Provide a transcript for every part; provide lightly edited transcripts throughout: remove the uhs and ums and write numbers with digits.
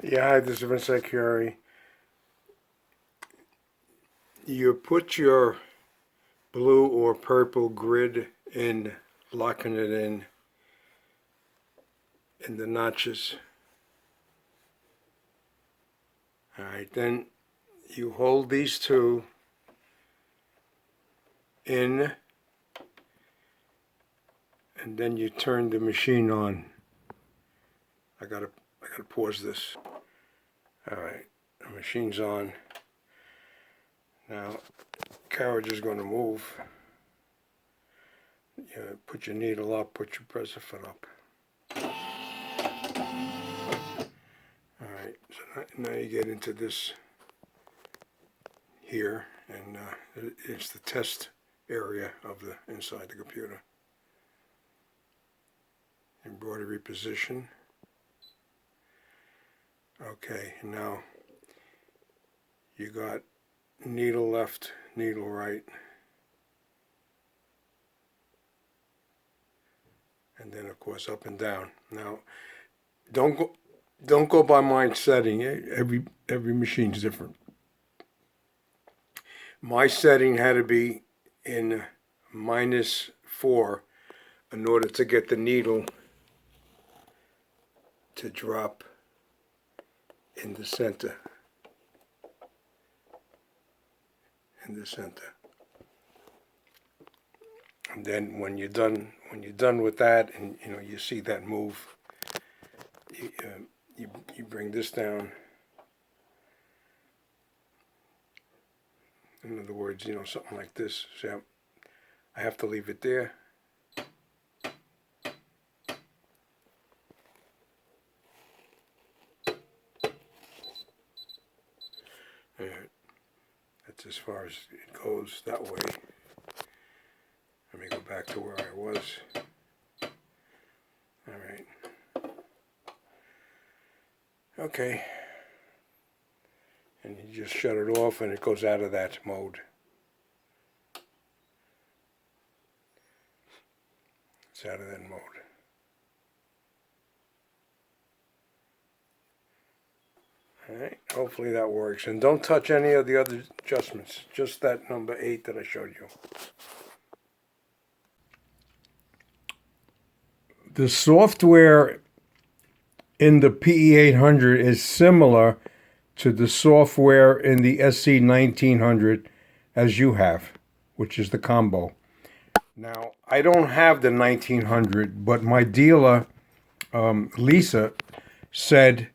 Yeah, hi, this is Vince Security. You put your blue or purple grid in, locking it in the notches. Alright, then you hold these two in, and then you turn the machine on. I gotta pause this. Alright, the machine's on. Now, carriage is going to move. You put your needle up, put your presser foot up. Alright, so now you get into this here, and it's the test area of the inside the computer. Embroidery position. Okay, now you got needle left, needle right, and then of course up and down. Now don't go by my setting. Every machine's different. My setting had to be in -4 in order to get the needle to drop in the center. And then when you're done with that, and you see that move, you bring this down. In other words, something like this. See, I have to leave it there. That's as far as it goes that way. Let me go back to where I was. All right. Okay. And you just shut it off and it goes out of that mode. It's out of that mode. Alright, hopefully that works. And don't touch any of the other adjustments, just that number 8 that I showed you. The software in the PE800 is similar to the software in the SC1900 as you have, which is the combo. Now, I don't have the 1900, but my dealer, Lisa, said,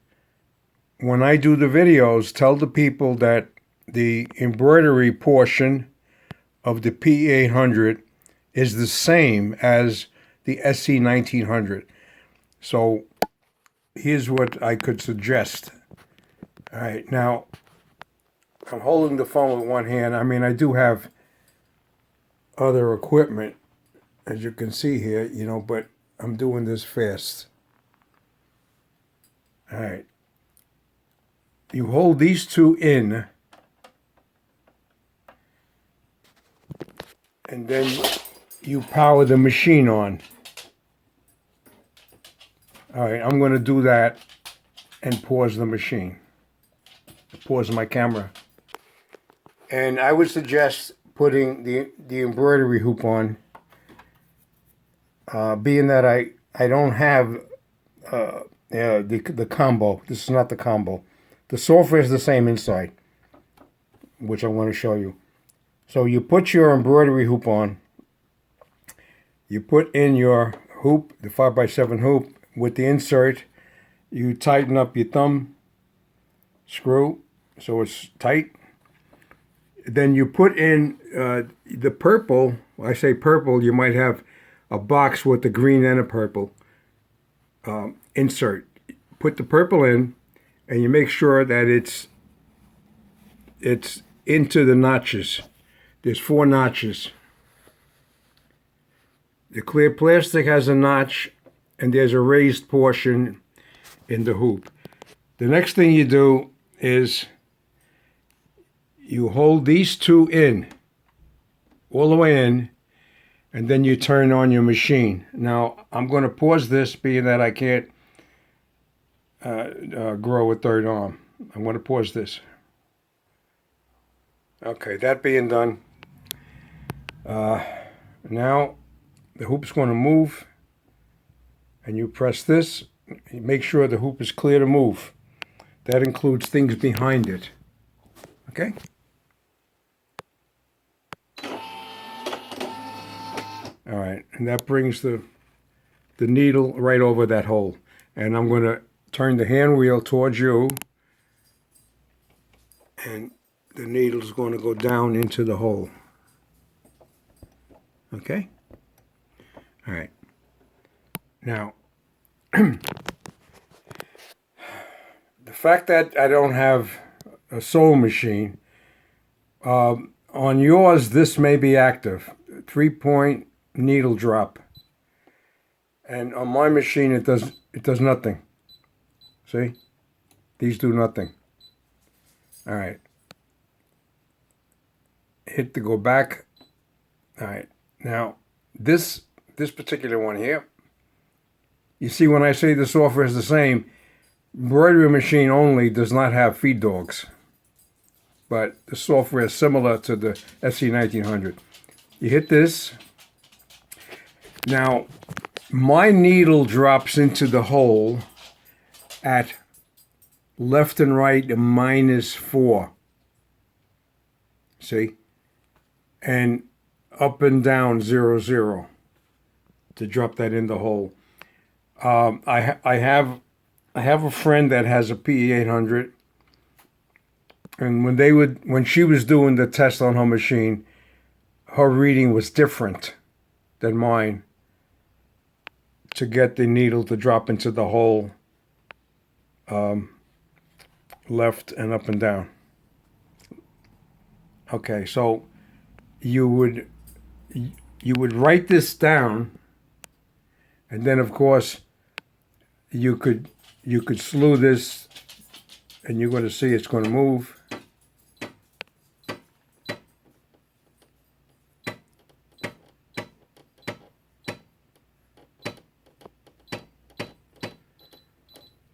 when I do the videos, tell the people that the embroidery portion of the PE800 is the same as the SC1900. So here's what I could suggest. All right, now I'm holding the phone with one hand. I mean, I do have other equipment, as you can see here, but I'm doing this fast. All right. You hold these two in, and then you power the machine on. All right, I'm going to do that and pause the machine. Pause my camera. And I would suggest putting the embroidery hoop on, being that I don't have the combo. This is not the combo. The software is the same inside, which I want to show you. So you put your embroidery hoop on. You put in your hoop, the 5x7 hoop, with the insert. You tighten up your thumb screw so it's tight. Then you put in the purple. When I say purple, you might have a box with the green and a purple insert. Put the purple in, and you make sure that it's into the notches. There's 4 notches. The clear plastic has a notch, and there's a raised portion in the hoop. The next thing you do is you hold these two in, all the way in, and then you turn on your machine. Now, I'm going to pause this, being that I can't grow a third arm. I'm going to pause this. Okay, that being done, now the hoop's going to move, and you press this. Make sure the hoop is clear to move. That includes things behind it. Okay? All right, and that brings the needle right over that hole. And I'm going to turn the hand wheel towards you, and the needle's going to go down into the hole. Okay? All right. Now, the fact that I don't have a sewing machine, on yours this may be active. 3-point needle drop. And on my machine it does nothing. See? These do nothing. All right. Hit to go back. All right. Now, this particular one here, you see when I say the software is the same, embroidery machine only does not have feed dogs. But the software is similar to the SC1900. You hit this. Now, my needle drops into the hole at left and right -4. See? And up and down 0, 0 to drop that in the hole. I have a friend that has a PE800, and when she was doing the test on her machine, her reading was different than mine to get the needle to drop into the hole left and up and down. Okay, so you would write this down, and then of course you could slew this, and you're going to see it's going to move.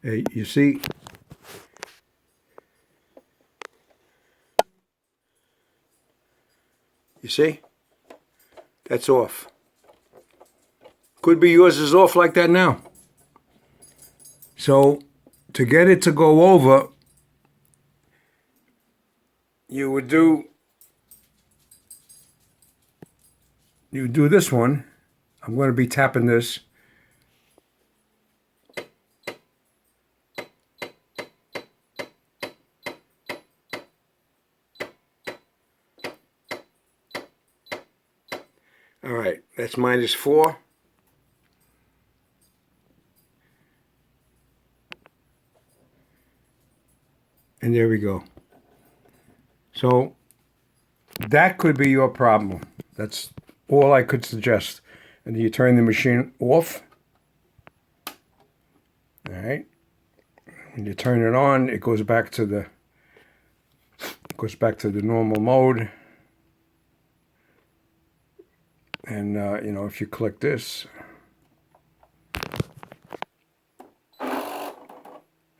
Hey, you see? You see? That's off. Could be yours is off like that now. So, to get it to go over, you do this one. I'm going to be tapping this. All right, that's -4. And there we go. So that could be your problem. That's all I could suggest. And then you turn the machine off. All right. When you turn it on, it goes back to the normal mode. And if you click this,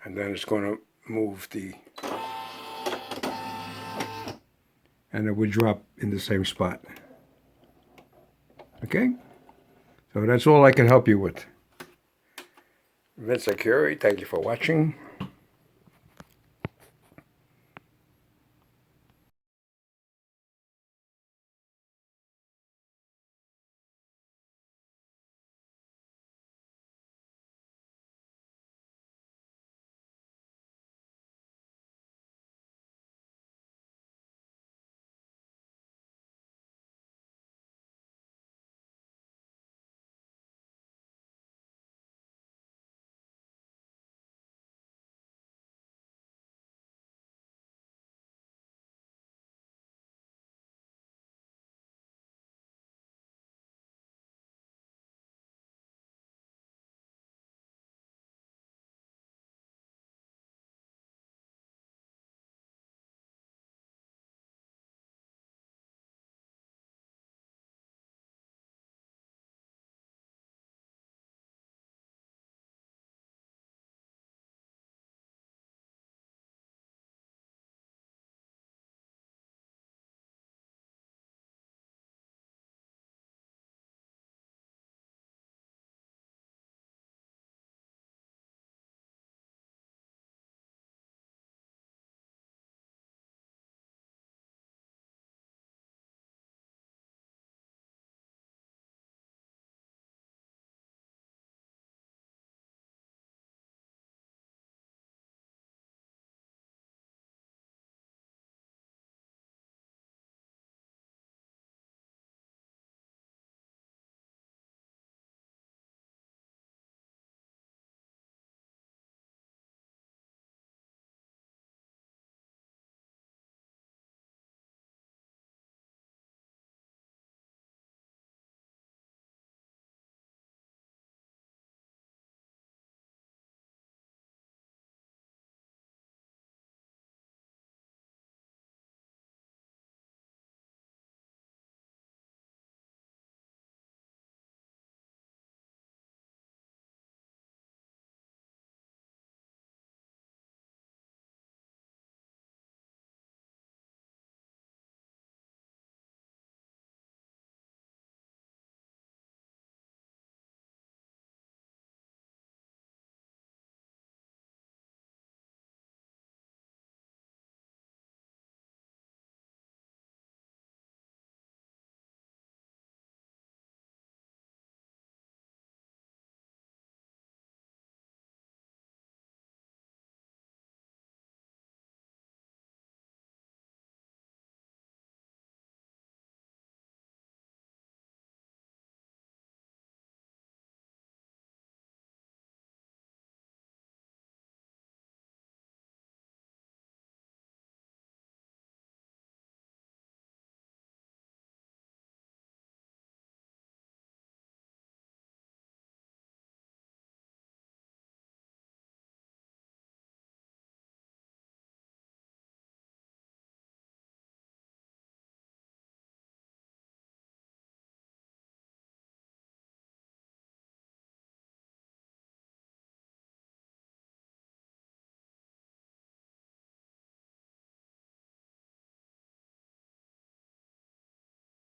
and then it's going to move and it would drop in the same spot. Okay? So that's all I can help you with. Vince Acuri, thank you for watching.